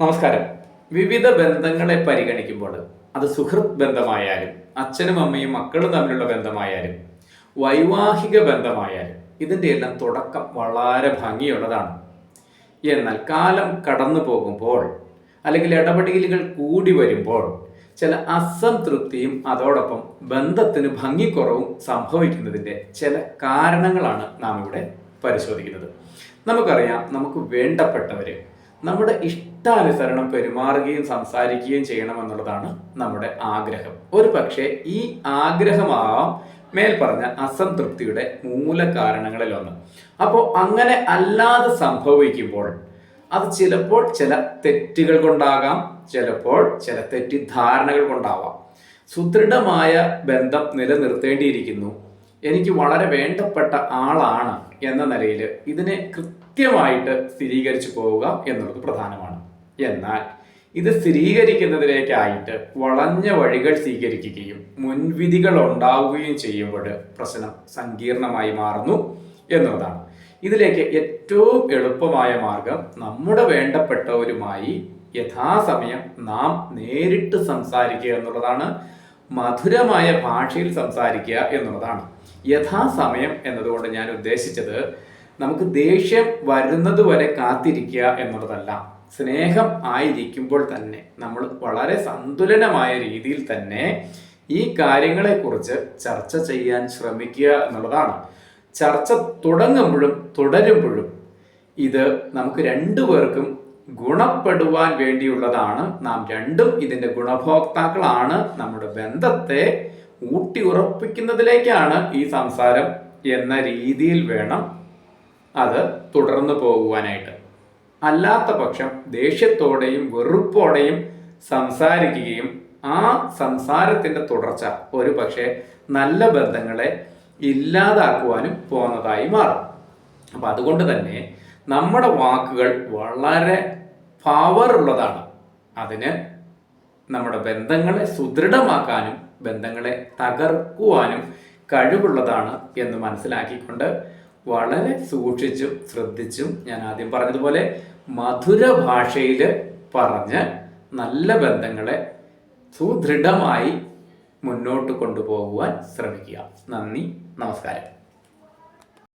നമസ്കാരം. വിവിധ ബന്ധങ്ങളെ പരിഗണിക്കുമ്പോൾ അത് സുഹൃത്ത് ബന്ധമായാലും അച്ഛനും അമ്മയും മക്കളും തമ്മിലുള്ള ബന്ധമായാലും വൈവാഹിക ബന്ധമായാലും ഇതിൻ്റെ എല്ലാം തുടക്കം വളരെ ഭംഗിയുള്ളതാണ്. എന്നാൽ കാലം കടന്നു പോകുമ്പോൾ അല്ലെങ്കിൽ ഇടപെടലുകൾ കൂടി വരുമ്പോൾ ചില അസംതൃപ്തിയും അതോടൊപ്പം ബന്ധത്തിന് ഭംഗിക്കുറവും സംഭവിക്കുന്നതിൻ്റെ ചില കാരണങ്ങളാണ് നാം ഇവിടെ പരിശോധിക്കുന്നത്. നമുക്കറിയാം, നമുക്ക് വേണ്ടപ്പെട്ടവർ നമ്മുടെ ഇഷ്ടാനുസരണം പെരുമാറുകയും സംസാരിക്കുകയും ചെയ്യണമെന്നുള്ളതാണ് നമ്മുടെ ആഗ്രഹം. ഒരു പക്ഷേ ഈ ആഗ്രഹമാവാം മേൽപ്പറഞ്ഞ അസംതൃപ്തിയുടെ മൂല കാരണങ്ങളിലൊന്ന്. അപ്പോൾ അങ്ങനെ അല്ലാതെ സംഭവിക്കുമ്പോൾ അത് ചിലപ്പോൾ ചില തെറ്റുകൾ കൊണ്ടാകാം, ചിലപ്പോൾ ചില തെറ്റിദ്ധാരണകൾ കൊണ്ടാവാം. സുദൃഢമായ ബന്ധം നിലനിർത്തേണ്ടിയിരിക്കുന്നു, എനിക്ക് വളരെ വേണ്ടപ്പെട്ട ആളാണ് എന്ന നിലയിൽ ഇതിനെ കൃത്യമായിട്ട് സ്ഥിരീകരിച്ചു പോവുക എന്നുള്ളത് പ്രധാനമാണ്. എന്നാൽ ഇത് സ്ഥിരീകരിക്കുന്നതിലേക്കായിട്ട് വളഞ്ഞ വഴികൾ സ്വീകരിക്കുകയും മുൻവിധികൾ ഉണ്ടാവുകയും ചെയ്യുമ്പോൾ പ്രശ്നം സങ്കീർണമായി മാറുന്നു എന്നുള്ളതാണ്. ഇതിലേക്ക് ഏറ്റവും എളുപ്പമായ മാർഗം നമ്മുടെ വേണ്ടപ്പെട്ടവരുമായി യഥാസമയം നാം നേരിട്ട് സംസാരിക്കുക എന്നുള്ളതാണ്. മധുരമായ ഭാഷയിൽ സംസാരിക്കുക എന്നുള്ളതാണ്. യഥാസമയം എന്നതുകൊണ്ട് ഞാൻ ഉദ്ദേശിച്ചത് നമുക്ക് ദേഷ്യം വരുന്നത് വരെ കാത്തിരിക്കുക എന്നുള്ളതല്ല. സ്നേഹം ആയിരിക്കുമ്പോൾ തന്നെ നമ്മൾ വളരെ സന്തുലനമായ രീതിയിൽ തന്നെ ഈ കാര്യങ്ങളെക്കുറിച്ച് ചർച്ച ചെയ്യാൻ ശ്രമിക്കുക എന്നുള്ളതാണ്. ചർച്ച തുടങ്ങുമ്പോഴും തുടരുമ്പോഴും ഇത് നമുക്ക് രണ്ടുപേർക്കും ഗുണപ്പെടുവാൻ വേണ്ടിയുള്ളതാണ്. നാം രണ്ടും ഇതിൻ്റെ ഗുണഭോക്താക്കളാണ്. നമ്മുടെ ബന്ധത്തെ ഊട്ടി ഉറപ്പിക്കുന്നതിലേക്കാണ് ഈ സംസാരം എന്ന രീതിയിൽ വേണം അത് തുടർന്നു പോകുവാനായിട്ട്. അല്ലാത്ത പക്ഷം ദേഷ്യത്തോടെയും വെറുപ്പോടെയും സംസാരിക്കുകയും ആ സംസാരത്തിൻ്റെ തുടർച്ച ഒരു പക്ഷേ നല്ല ബന്ധങ്ങളെ ഇല്ലാതാക്കുവാനും പോകുന്നതായി മാറും. അപ്പം അതുകൊണ്ട് തന്നെ നമ്മുടെ വാക്കുകൾ വളരെ പവർ ഉള്ളതാണ്. അതിന് നമ്മുടെ ബന്ധങ്ങളെ സുദൃഢമാക്കാനും ബന്ധങ്ങളെ തകർക്കുവാനും കഴിവുള്ളതാണ് എന്ന് മനസ്സിലാക്കിക്കൊണ്ട് വളരെ സൂക്ഷിച്ചും ശ്രദ്ധിച്ചും ഞാൻ ആദ്യം പറഞ്ഞതുപോലെ മധുര ഭാഷയിൽ പറഞ്ഞ് നല്ല ബന്ധങ്ങളെ സുദൃഢമായി മുന്നോട്ട് കൊണ്ടുപോകുവാൻ ശ്രമിക്കുക. നന്ദി, നമസ്കാരം.